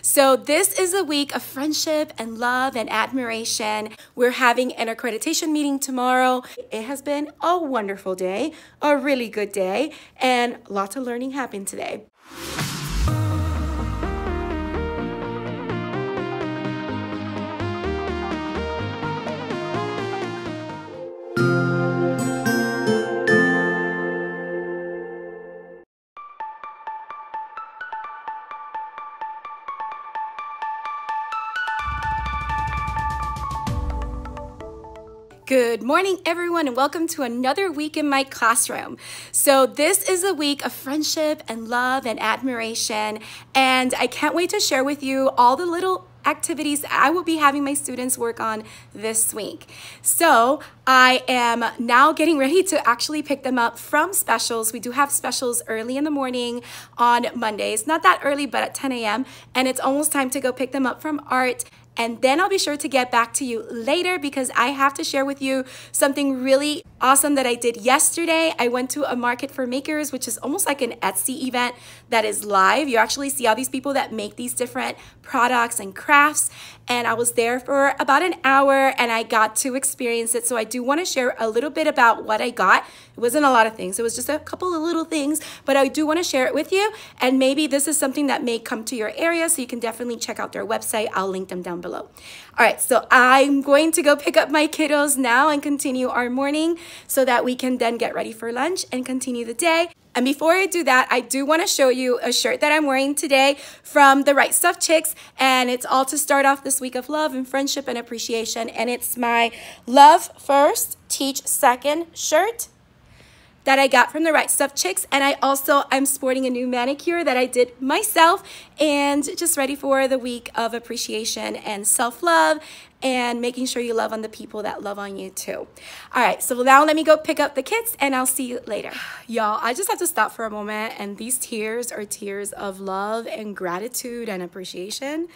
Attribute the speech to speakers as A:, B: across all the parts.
A: So this is a week of friendship and love and admiration. We're having an accreditation meeting tomorrow. It has been a wonderful day, a really good day, and lots of learning happened today. Good morning, everyone, and welcome to another week in my classroom. So this is a week of friendship and love and admiration, and I can't wait to share with you all the little activities I will be having my students work on this week. So I am now getting ready to actually pick them up from specials. We do have specials early in the morning on Mondays, not that early, but at 10 a.m. And it's almost time to go pick them up from art. And then I'll be sure to get back to you later because I have to share with you something really awesome that I did yesterday. I went to a market for makers, which is almost like an Etsy event that is live. You actually see all these people that make these different products and crafts. And I was there for about an hour and I got to experience it. So I do want to share a little bit about what I got. It wasn't a lot of things. It was just a couple of little things, but I do want to share it with you. And maybe this is something that may come to your area. So you can definitely check out their website. I'll link them down below. All right, so I'm going to go pick up my kiddos now and continue our morning so that we can then get ready for lunch and continue the day. And before I do that, I do want to show you a shirt that I'm wearing today from the Wright Stuff Chics. And it's all to start off this week of love and friendship and appreciation. And it's my Love First, Teach Second shirt that I got from the Wright Stuff Chics. And I'm sporting a new manicure that I did myself and just ready for the week of appreciation and self-love and making sure you love on the people that love on you too. All right, so now let me go pick up the kids and I'll see you later. Y'all, I just have to stop for a moment, and these tears are tears of love and gratitude and appreciation.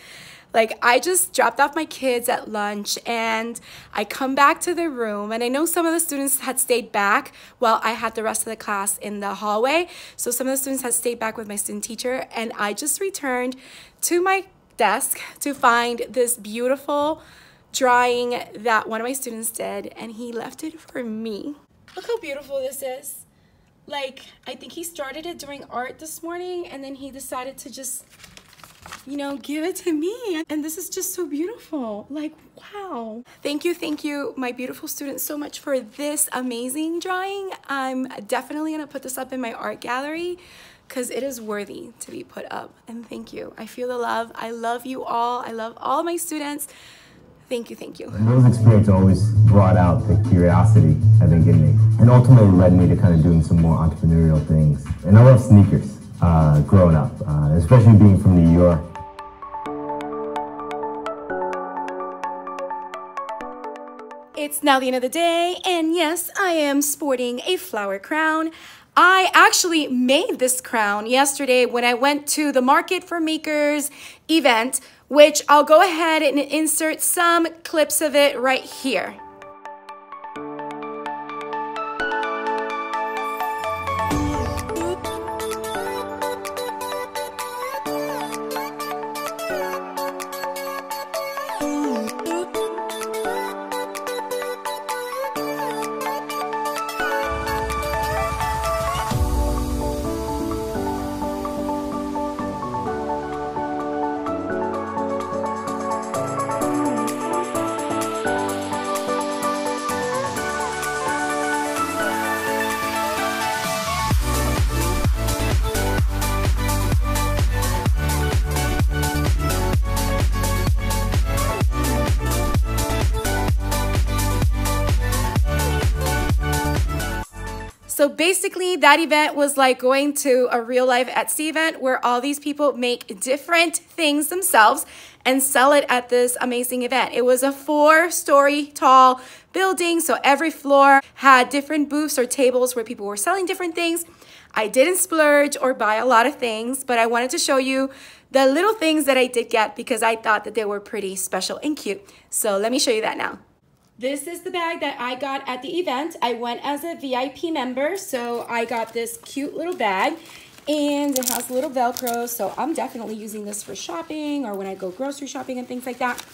A: Like, I just dropped off my kids at lunch and I come back to the room, and I know some of the students had stayed back while I had the rest of the class in the hallway. So some of the students had stayed back with my student teacher, and I just returned to my desk to find this beautiful drawing that one of my students did, and he left it for me. Look how beautiful this is. Like, I think he started it during art this morning, and then he decided to just, you know, give it to me. And this is just so beautiful. Like, wow. Thank you, my beautiful students, so much for this amazing drawing. I'm definitely gonna put this up in my art gallery because it is worthy to be put up. And thank you. I feel the love. I love you all. I love all my students. Thank you.
B: And those experiences always brought out the curiosity I think in me, and ultimately led me to kind of doing some more entrepreneurial things. And I love sneakers growing up, especially being from New York.
A: It's now the end of the day, and yes, I am sporting a flower crown. I actually made this crown yesterday when I went to the Market for Makers event, which I'll go ahead and insert some clips of it right here. So basically that event was like going to a real life Etsy event where all these people make different things themselves and sell it at this amazing event. It was a 4-story tall building, so every floor had different booths or tables where people were selling different things. I didn't splurge or buy a lot of things, but I wanted to show you the little things that I did get because I thought that they were pretty special and cute. So let me show you that now. This is the bag that I got at the event. I went as a VIP member, so I got this cute little bag. And it has a little Velcro, so I'm definitely using this for shopping or when I go grocery shopping and things like that.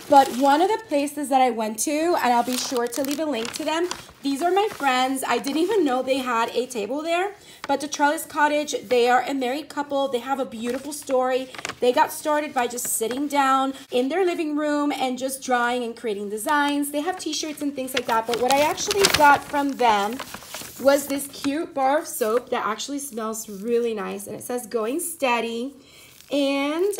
A: But one of the places that I went to, and I'll be sure to leave a link to them, these are my friends. I didn't even know they had a table there. But the Trelles Cottage, they are a married couple. They have a beautiful story. They got started by just sitting down in their living room and just drawing and creating designs. They have t-shirts and things like that. But what I actually got from them was this cute bar of soap that actually smells really nice. And it says Going Steady. And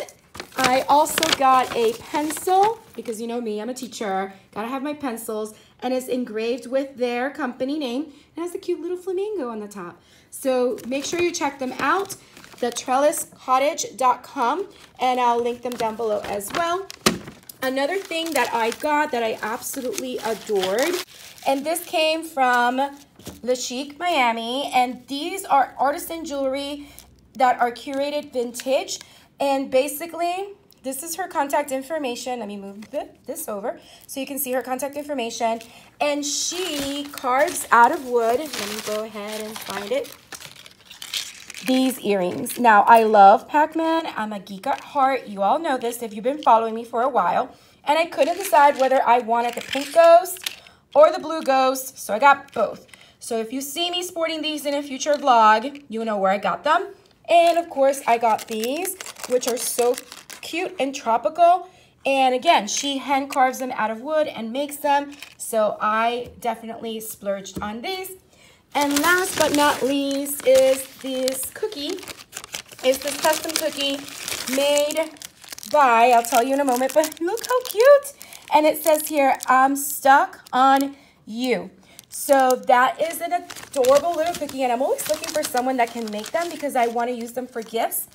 A: I also got a pencil, because you know me, I'm a teacher. Gotta have my pencils. And it's engraved with their company name. It has a cute little flamingo on the top. So make sure you check them out, the trellescottage.com, and I'll link them down below as well. Another thing that I got that I absolutely adored, and this came from the Chic Miami, and these are artisan jewelry that are curated vintage. And basically, this is her contact information. Let me move this over so you can see her contact information. And she carves out of wood. Let me go ahead and find it. These earrings. Now, I love Pac-Man. I'm a geek at heart. You all know this if you've been following me for a while. And I couldn't decide whether I wanted the pink ghost or the blue ghost, so I got both. So if you see me sporting these in a future vlog, you know where I got them. And of course, I got these, which are so cute and tropical. And again, she hand carves them out of wood and makes them. So I definitely splurged on these. And last but not least is this cookie. It's this custom cookie made by, I'll tell you in a moment, but look how cute. And it says here, I'm stuck on you. So that is an adorable little cookie, and I'm always looking for someone that can make them because I want to use them for gifts.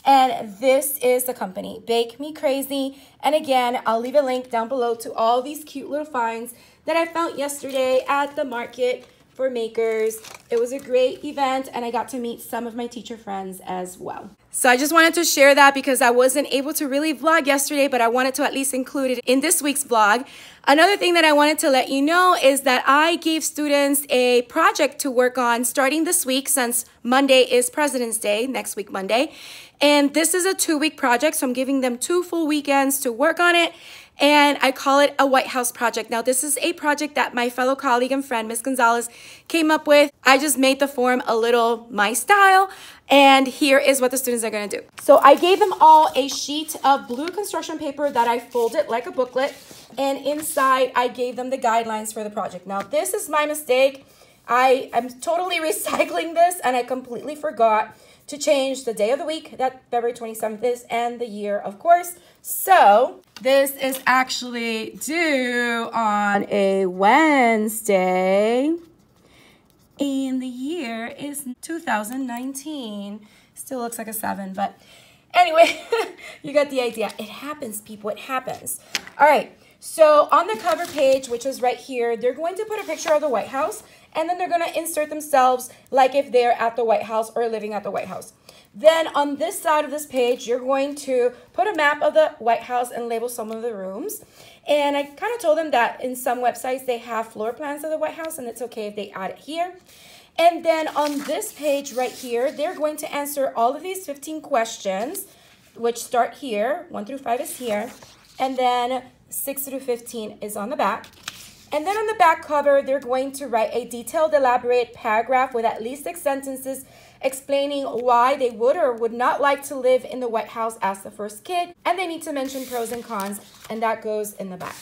A: And this is the company, Bake Me Crazy. And again, I'll leave a link down below to all these cute little finds that I found yesterday at the market for makers. It was a great event, and I got to meet some of my teacher friends as well. So I just wanted to share that because I wasn't able to really vlog yesterday, but I wanted to at least include it in this week's vlog. Another thing that I wanted to let you know is that I gave students a project to work on starting this week, since Monday is President's Day, next week Monday. And this is a 2-week project, so I'm giving them 2 full weekends to work on it. And I call it a White House project. Now, this is a project that my fellow colleague and friend, Miss Gonzalez, came up with. I just made the form a little my style. And here is what the students are going to do. So I gave them all a sheet of blue construction paper that I folded like a booklet. And inside, I gave them the guidelines for the project. Now, this is my mistake. I am totally recycling this, and I completely forgot to change the day of the week that February 27th is, and the year, of course. So this is actually due on a Wednesday, and the year is 2019. Still looks like a 7, but anyway, you got the idea. It happens, people, it happens. All right, so on the cover page, which is right here, they're going to put a picture of the White House, and then they're going to insert themselves like if they're at the White House or living at the White House. Then on this side of this page, you're going to put a map of the White House and label some of the rooms. And I kind of told them that in some websites, they have floor plans of the White House, and it's okay if they add it here. And then on this page right here, they're going to answer all of these 15 questions, which start here. 1 through 5 is here. And then 6 through 15 is on the back. And then on the back cover, they're going to write a detailed, elaborate paragraph with at least 6 sentences explaining why they would or would not like to live in the White House as the first kid. And they need to mention pros and cons, and that goes in the back.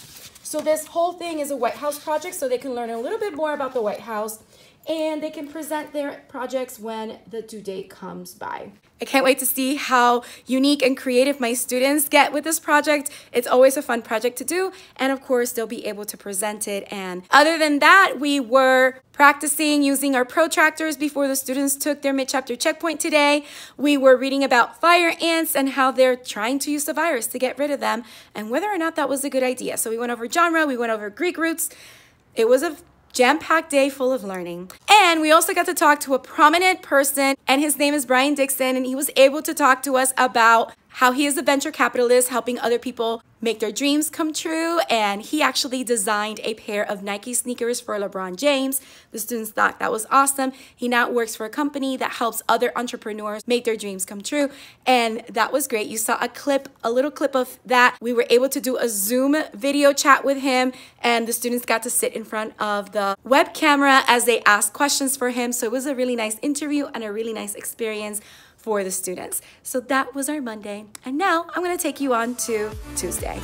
A: So this whole thing is a White House project, so they can learn a little bit more about the White House, and they can present their projects when the due date comes by. I can't wait to see how unique and creative my students get with this project. It's always a fun project to do, and of course, they'll be able to present it. And other than that, we were practicing using our protractors before the students took their mid-chapter checkpoint today. We were reading about fire ants and how they're trying to use the virus to get rid of them, and whether or not that was a good idea. So we went over genre, we went over Greek roots. It was a jam-packed day full of learning. And we also got to talk to a prominent person, and his name is Brian Dixon, and he was able to talk to us about how he is a venture capitalist helping other people make their dreams come true. And he actually designed a pair of Nike sneakers for LeBron James. The students thought that was awesome. He now works for a company that helps other entrepreneurs make their dreams come true. And that was great. You saw a little clip of that. We were able to do a Zoom video chat with him, and the students got to sit in front of the web camera as they asked questions for him. So it was a really nice interview and a really nice experience for the students. So that was our Monday. And now I'm going to take you on to Tuesday.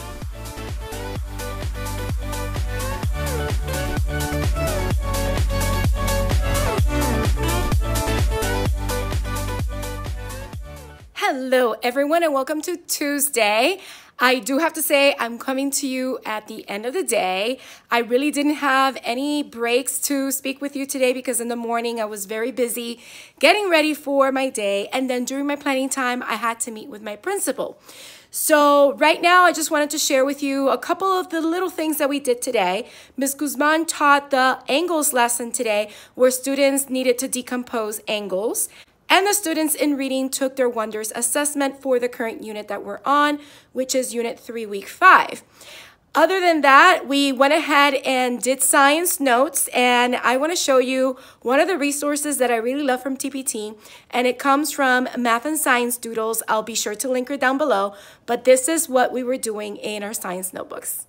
A: Hello everyone and welcome to Tuesday. I do have to say I'm coming to you at the end of the day. I really didn't have any breaks to speak with you today because in the morning I was very busy getting ready for my day, and then during my planning time I had to meet with my principal. So right now I just wanted to share with you a couple of the little things that we did today. Ms. Guzman taught the angles lesson today where students needed to decompose angles. And the students in reading took their Wonders assessment for the current unit that we're on, which is Unit 3, Week 5. Other than that, we went ahead and did science notes, and I want to show you one of the resources that I really love from TPT, and it comes from Math and Science Doodles. I'll be sure to link her down below, but this is what we were doing in our science notebooks.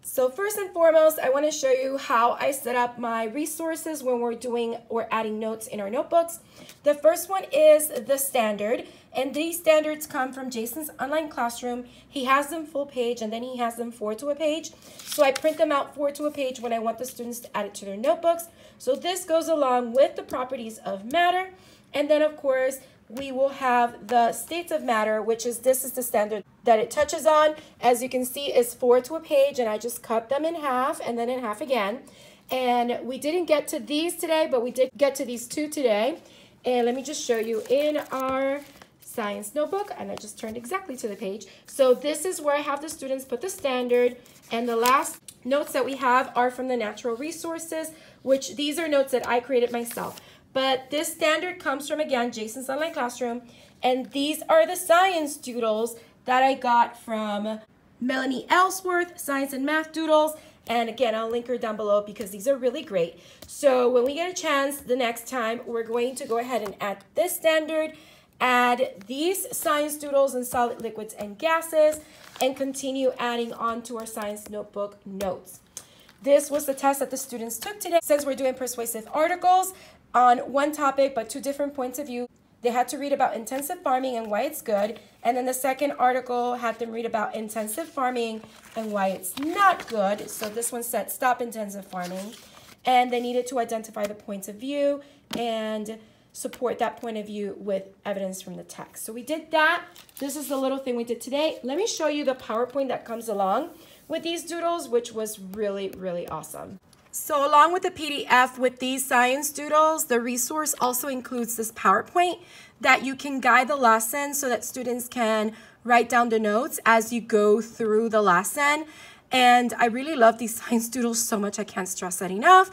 A: So first and foremost, I want to show you how I set up my resources when we're adding notes in our notebooks. The first one is the standard, and these standards come from Jason's online classroom. He has them full page, and then he has them 4 to a page. So I print them out 4 to a page when I want the students to add it to their notebooks. So this goes along with the properties of matter, and then of course we will have the states of matter, this is the standard that it touches on. As you can see, it's 4 to a page, and I just cut them in half and then in half again. And we didn't get to these today, but we did get to these 2 today. And let me just show you in our science notebook, and I just turned exactly to the page. So this is where I have the students put the standard, and the last notes that we have are from the natural resources, which these are notes that I created myself. But this standard comes from, again, Jason's online classroom, and these are the science doodles that I got from Melanie Ellsworth, Science and Math Doodles. And again, I'll link her down below because these are really great. So when we get a chance the next time, we're going to go ahead and add this standard, add these science doodles in solid, liquids, and gases, and continue adding on to our science notebook notes. This was the test that the students took today. Since we're doing persuasive articles on one topic but 2 different points of view, they had to read about intensive farming and why it's good. And then the second article had them read about intensive farming and why it's not good. So this one said stop intensive farming. And they needed to identify the points of view and support that point of view with evidence from the text. So we did that. This is the little thing we did today. Let me show you the PowerPoint that comes along with these doodles, which was really, really awesome. So along with the PDF with these science doodles, the resource also includes this PowerPoint that you can guide the lesson so that students can write down the notes as you go through the lesson. And I really love these science doodles so much, I can't stress that enough.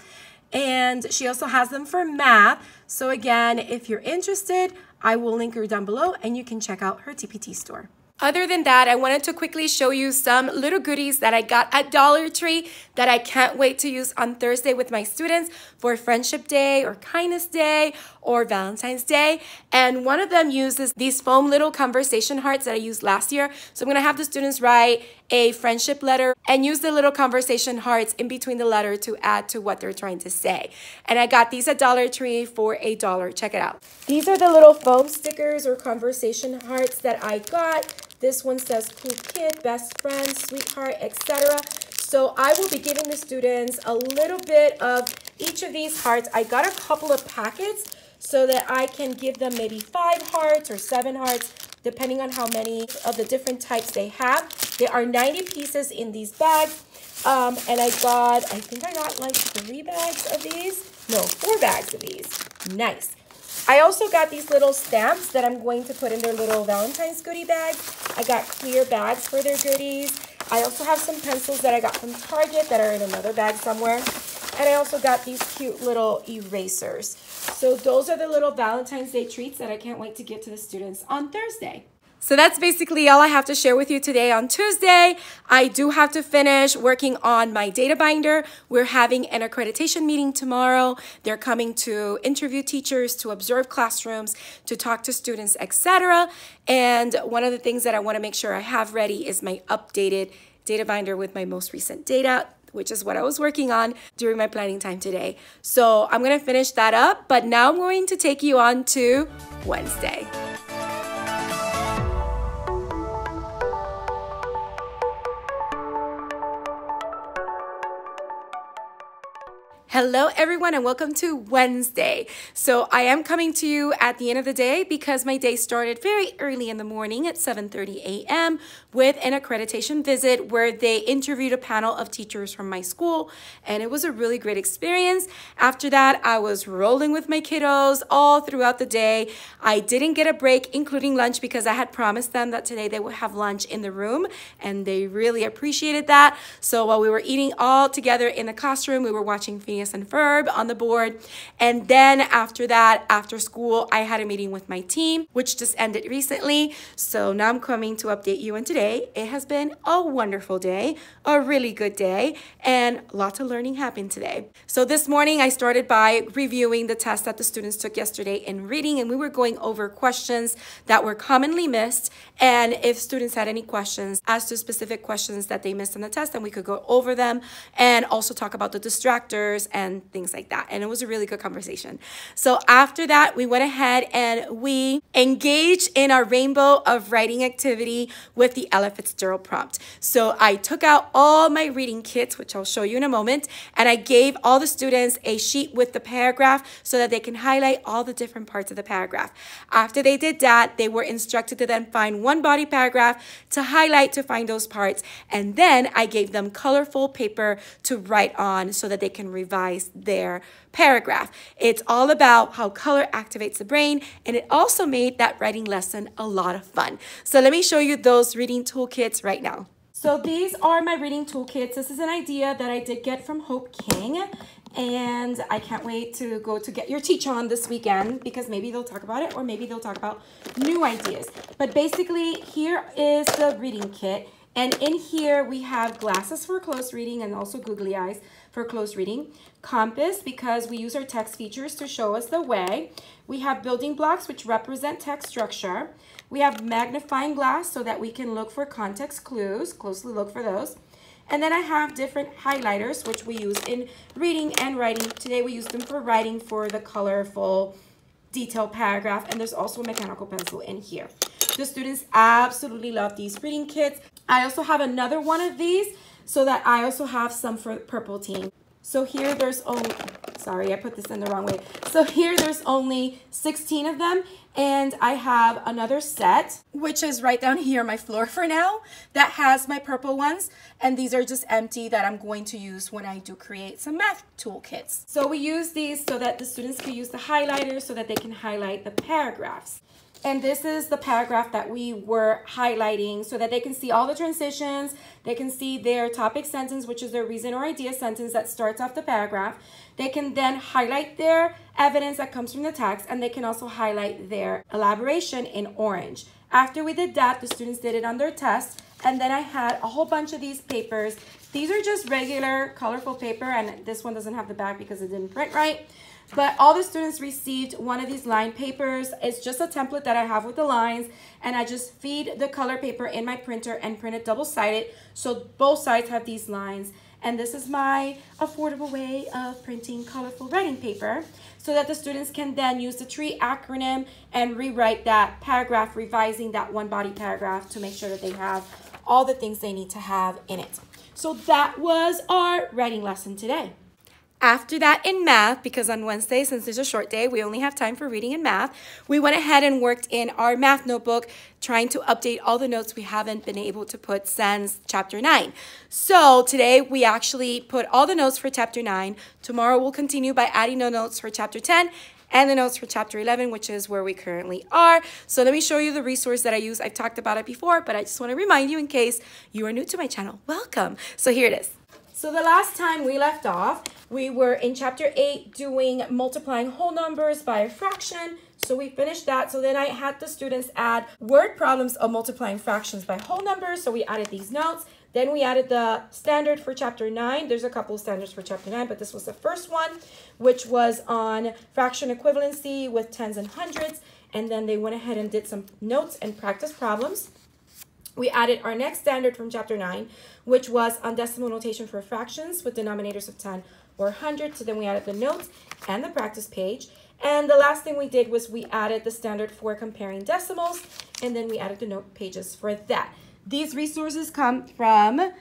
A: And she also has them for math. So again, if you're interested, I will link her down below and you can check out her TPT store. Other than that, I wanted to quickly show you some little goodies that I got at Dollar Tree that I can't wait to use on Thursday with my students for Friendship Day or Kindness Day or Valentine's Day. And one of them uses these foam little conversation hearts that I used last year. So I'm going to have the students write a friendship letter and use the little conversation hearts in between the letter to add to what they're trying to say. And I got these at Dollar Tree for $1. Check it out. These are the little foam stickers or conversation hearts that I got. This one says cool kid, best friend, sweetheart, etc. So I will be giving the students a little bit of each of these hearts. I got a couple of packets so that I can give them maybe 5 hearts or 7 hearts, depending on how many of the different types they have. There are 90 pieces in these bags. And I think I got like 3 bags of these. No, 4 bags of these. Nice. I also got these little stamps that I'm going to put in their little Valentine's goodie bags. I got clear bags for their goodies. I also have some pencils that I got from Target that are in another bag somewhere. And I also got these cute little erasers. So those are the little Valentine's Day treats that I can't wait to give to the students on Thursday. So that's basically all I have to share with you today on Tuesday. I do have to finish working on my data binder. We're having an accreditation meeting tomorrow. They're coming to interview teachers, to observe classrooms, to talk to students, etc. And one of the things that I want to make sure I have ready is my updated data binder with my most recent data, which is what I was working on during my planning time today. So I'm going to finish that up, but now I'm going to take you on to Wednesday. Hello everyone and welcome to Wednesday. So I am coming to you at the end of the day because my day started very early in the morning at 7:30 a.m. with an accreditation visit where they interviewed a panel of teachers from my school, and it was a really great experience. After that, I was rolling with my kiddos all throughout the day. I didn't get a break, including lunch, because I had promised them that today they would have lunch in the room, and they really appreciated that. So while we were eating all together in the classroom, we were watching Phineas and Ferb on the board. And then after that, after school, I had a meeting with my team, which just ended recently. So now I'm coming to update you on today. It has been a wonderful day, a really good day, and lots of learning happened today. So this morning, I started by reviewing the test that the students took yesterday in reading, and we were going over questions that were commonly missed. And if students had any questions as to specific questions that they missed on the test, then we could go over them and also talk about the distractors and things like that. And it was a really good conversation. So after that, we went ahead and we engaged in our rainbow of writing activity with the Ella Fitzgerald prompt. So I took out all my reading kits, which I'll show you in a moment, and I gave all the students a sheet with the paragraph so that they can highlight all the different parts of the paragraph. After they did that, they were instructed to then find one body paragraph to highlight to find those parts. And then I gave them colorful paper to write on so that they can revise their paragraph. It's all about how color activates the brain, and it also made that writing lesson a lot of fun. So let me show you those reading toolkits right now. So these are my reading toolkits. This is an idea that I did get from Hope King, and I can't wait to go to Get Your Teach On this weekend because maybe they'll talk about it or maybe they'll talk about new ideas. But basically, here is the reading kit. And in here, we have glasses for close reading and also googly eyes for close reading. Compass, because we use our text features to show us the way. We have building blocks, which represent text structure. We have magnifying glass so that we can look for context clues, closely look for those. And then I have different highlighters, which we use in reading and writing. Today, we use them for writing for the colorful, detailed paragraph. And there's also a mechanical pencil in here. The students absolutely love these reading kits. I also have another one of these so that I also have some for the purple team. So here there's only, sorry, I put this in the wrong way. So here there's only 16 of them, and I have another set, which is right down here on my floor for now, that has my purple ones, and these are just empty that I'm going to use when I do create some math toolkits. So we use these so that the students can use the highlighters so that they can highlight the paragraphs. And this is the paragraph that we were highlighting so that they can see all the transitions. They can see their topic sentence, which is their reason or idea sentence that starts off the paragraph. They can then highlight their evidence that comes from the text, and they can also highlight their elaboration in orange. After we did that, the students did it on their test, and then I had a whole bunch of these papers. These are just regular colorful paper, and this one doesn't have the back because it didn't print right. But all the students received one of these line papers. It's just a template that I have with the lines, and I just feed the color paper in my printer and print it double-sided, so both sides have these lines. And this is my affordable way of printing colorful writing paper so that the students can then use the TREE acronym and rewrite that paragraph, revising that one body paragraph to make sure that they have all the things they need to have in it. So that was our writing lesson today. After that, in math, because on Wednesday, since it's a short day, we only have time for reading and math, we went ahead and worked in our math notebook, trying to update all the notes we haven't been able to put since chapter 9. So today, we actually put all the notes for chapter 9. Tomorrow, we'll continue by adding the notes for chapter 10 and the notes for chapter 11, which is where we currently are. So let me show you the resource that I use. I've talked about it before, but I just want to remind you in case you are new to my channel. Welcome. So here it is. So the last time we left off, We were in chapter 8 doing multiplying whole numbers by a fraction. So we finished that. So then I had the students add word problems of multiplying fractions by whole numbers. So we added these notes. Then we added the standard for chapter 9. There's a couple of standards for chapter 9, but this was the first one, which was on fraction equivalency with tens and hundreds. And then they went ahead and did some notes and practice problems. We added our next standard from chapter 9, which was on decimal notation for fractions with denominators of 10 or 100. So then we added the notes and the practice page. And the last thing we did was we added the standard for comparing decimals, and then we added the note pages for that. These resources come from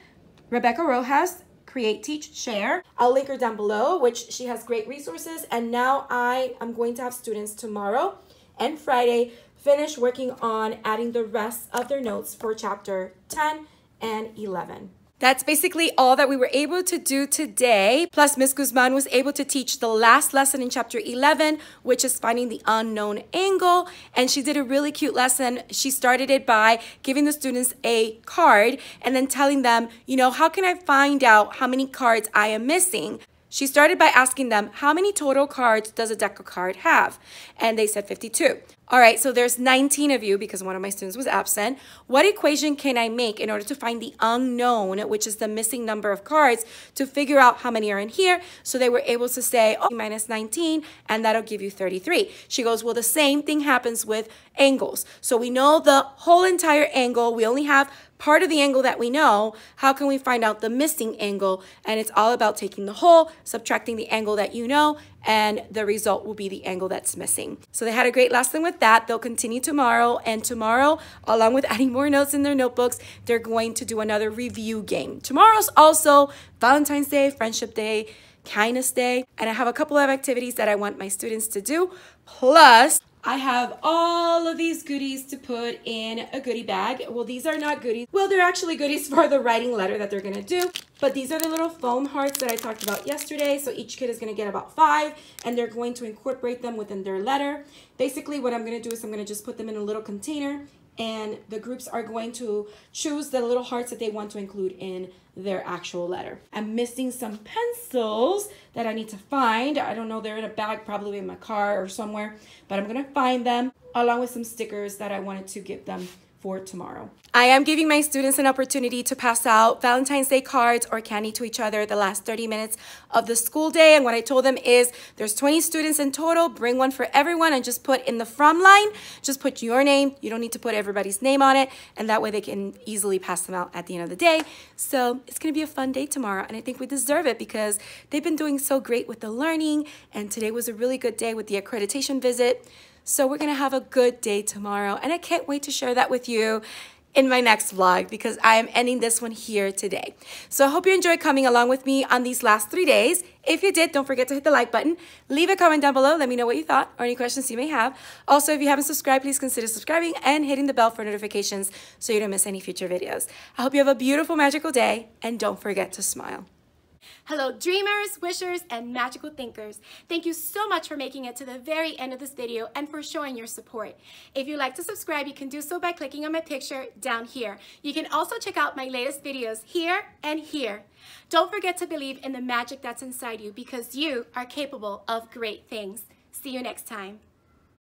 A: Rebecca Rojas, Create, Teach, Share. I'll link her down below, which she has great resources. And now I am going to have students tomorrow and Friday finish working on adding the rest of their notes for chapter 10 and 11. That's basically all that we were able to do today. Plus, Ms. Guzman was able to teach the last lesson in chapter 11, which is finding the unknown angle. And she did a really cute lesson. She started it by giving the students a card and then telling them, you know, how can I find out how many cards I am missing? She started by asking them, how many total cards does a deck of cards have? And they said 52. All right, so there's 19 of you because one of my students was absent. What equation can I make in order to find the unknown, which is the missing number of cards, to figure out how many are in here? So they were able to say, oh, minus 19, and that'll give you 33. She goes, well, the same thing happens with angles. So we know the whole entire angle. We only have part of the angle that we know. How can we find out the missing angle? And it's all about taking the whole, subtracting the angle that you know, and the result will be the angle that's missing. So they had a great lesson with that. They'll continue tomorrow, and tomorrow, along with adding more notes in their notebooks, they're going to do another review game. Tomorrow's also Valentine's Day, Friendship Day, Kindness Day, and I have a couple of activities that I want my students to do. Plus, I have all of these goodies to put in a goodie bag. Well, these are not goodies. Well, they're actually goodies for the writing letter that they're gonna do. But these are the little foam hearts that I talked about yesterday. So each kid is gonna get about 5, and they're going to incorporate them within their letter. Basically, what I'm gonna do is I'm gonna just put them in a little container, and the groups are going to choose the little hearts that they want to include in their actual letter. I'm missing some pencils that I need to find. I don't know, they're in a bag probably in my car or somewhere, but I'm gonna find them along with some stickers that I wanted to give them for tomorrow. I am giving my students an opportunity to pass out Valentine's Day cards or candy to each other the last 30 minutes of the school day. And what I told them is there's 20 students in total, bring one for everyone, and just put in the from line, just put your name. You don't need to put everybody's name on it. And that way they can easily pass them out at the end of the day. So it's gonna be a fun day tomorrow. And I think we deserve it because they've been doing so great with the learning. And today was a really good day with the accreditation visit. So we're gonna have a good day tomorrow, and I can't wait to share that with you in my next vlog because I am ending this one here today. So I hope you enjoyed coming along with me on these last 3 days. If you did, don't forget to hit the like button. Leave a comment down below. Let me know what you thought or any questions you may have. Also, if you haven't subscribed, please consider subscribing and hitting the bell for notifications so you don't miss any future videos. I hope you have a beautiful, magical day, and don't forget to smile.
C: Hello dreamers, wishers, and magical thinkers. Thank you so much for making it to the very end of this video and for showing your support. If you'd like to subscribe, you can do so by clicking on my picture down here. You can also check out my latest videos here and here. Don't forget to believe in the magic that's inside you because you are capable of great things. See you next time.